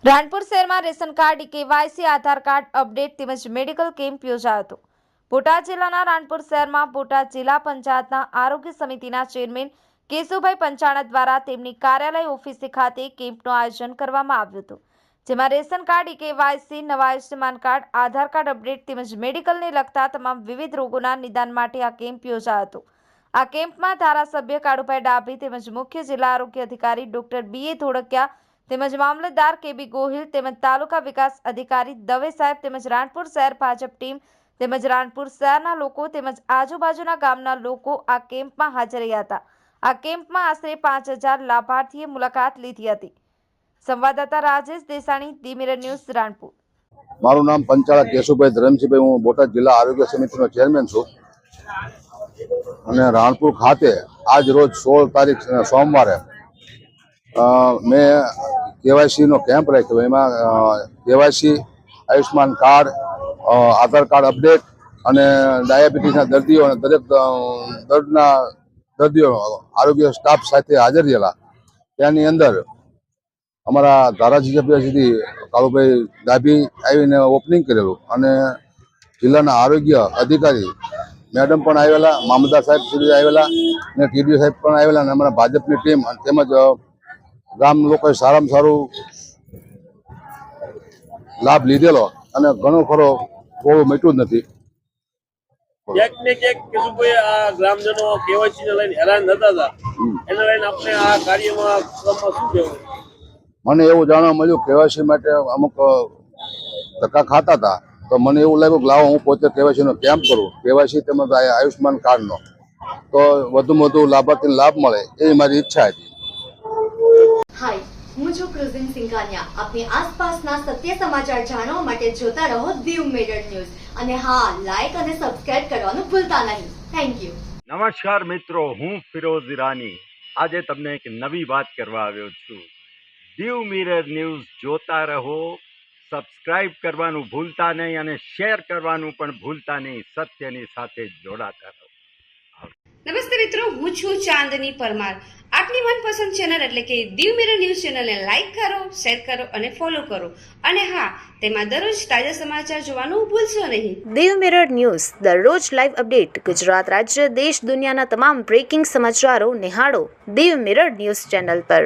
રાણપુર શહેરમાં ration card, KYC, આધાર card update તેમજ medical camp યોજાયો હતો. બોટાદ જિલ્લાના રાણપુર શહેરમાં બોટાદ જિલ્લા પંચાયતના આરોગ્ય સમિતિના ચેરમેન કેશુભાઈ પંચાણા દ્વારા તેમની કાર્યાલય ઓફિસ ખાતે કેમ્પનું આયોજન કરવામાં આવ્યું હતું. જેમાં રેશન કાર્ડ, કેવાયસી, નવા આયુષ્યમાન કાર્ડ, આધાર કાર્ડ અપડેટ તેમજ મેડિકલને લગતા તમામ વિવિધ રોગોના નિદાન માટે આ કેમ્પ યોજાયો હતો. આ કેમ્પમાં ધારાસભ્ય કાળુભાઈ ડાભી તેમજ મુખ્ય જિલ્લા આરોગ્ય અધિકારી ડોક્ટર BA ધોળકિયા તેમજ મામલતદાર KB ગોહિલ તેમજ તાલુકા વિકાસ અધિકારી દવે સાહેબ તેમજ રાણપુર શહેર ભાજપ ટીમ તેમજ રાણપુર શહેરના લોકો તેમજ આજુબાજુના ગામના લોકો આ કેમ્પમાં હાજર રહ્યા હતા. આ કેમ્પમાં આશરે 5000 લાભાર્થીએ મુલાકાત લીધી હતી. સંવાદદાતા Rajesh Desani, the mirror news, Ranpur. મારું નામ પંચાળા કેશુભાઈ ધરમસિંહભાઈ, હું બોટાદ જિલ્લા આરોગ્ય સમિતિનો ચેરમેન છું. અને રાણપુર ખાતે આજ રોજ 16 તારીખ સોમવારે મેં કેવાયસીનો કેમ્પ રાખ્યો. એમાં કેવાયસી, આયુષ્યમાન કાર્ડ, આધાર કાર્ડ અપડેટ અને ડાયાબિટીસના દર્દીઓ અને દરેક દર્દના દર્દીઓ આરોગ્ય સ્ટાફ સાથે હાજર રહેલા. ત્યાંની અંદર અમારા ધારાસભ્ય શ્રી કાળુભાઈ ડાભી આવીને ઓપનિંગ કરેલું અને જિલ્લાના આરોગ્ય અધિકારી મેડમ પણ આવેલા, મામલતદાર સાહેબ શ્રી આવેલા અને TDO સાહેબ પણ આવેલા અને અમારા ભાજપની ટીમ તેમજ ગામ લોકોએ સારામાં સારું લાભ લીધેલો અને ઘણો ખરો બહુ મટ્યું જ નથી. ક્યાંક ને ક્યાંક કેશુભાઈ આ ગ્રામજનો KYC ને લઈને હેરાન થતા હતા, એને લઈને આપણે આ કાર્યમાં શું કહેવાય? મને એવું જાણવા મળ્યું કેવાયસી માટે અમુક ધક્કા ખાતા હતા, તો મને એવું લાગ્યું કે લાવો હું પોતે કેવાયસીનો કેમ્પ કરું, કેવાયસી તેમજ આયુષ્યમાન કાર્ડનો, તો વધુમાં વધુ લાભાર્થીને લાભ મળે એ મારી ઈચ્છા હતી. હાય, હું છું ક્રુઝિન સિંઘાનિયા. આપની આસપાસના સત્ય સમાચાર જાણવા માટે જોતા રહો દીવ મિરર ન્યૂઝ. અને હા, લાઈક અને સબસ્ક્રાઇબ કરવાનું ભૂલતા નહીં. Thank you. નમસ્કાર મિત્રો, હું ફિરોઝ ઈરાની આજે તમને એક નવી વાત કરવા આવ્યો છું. દીવ મિરર ન્યૂઝ જોતા રહો, સબસ્ક્રાઇબ કરવાનું ભૂલતા નહીં અને શેર કરવાનું પણ ભૂલતા નહીં. સત્યની સાથે જોડાતા રહો. નમસ્તે મિત્રો, હું છું ચાંદની પરમાર. આપની મનપસંદ ચેનલ એટલે કે દીવ મિરર ન્યૂઝ ચેનલને લાઈક કરો, શેર કરો અને ફોલો કરો. અને હા, તેમાં દરરોજ તાજા સમાચાર જોવાનું ભૂલશો નહીં. દીવ મિરર ન્યૂઝ દરરોજ લાઈવ અપડેટ ગુજરાત રાજ્ય, દેશ, દુનિયાના તમામ બ્રેકિંગ સમાચારો નિહાળો દીવ મિરર ન્યૂઝ ચેનલ પર.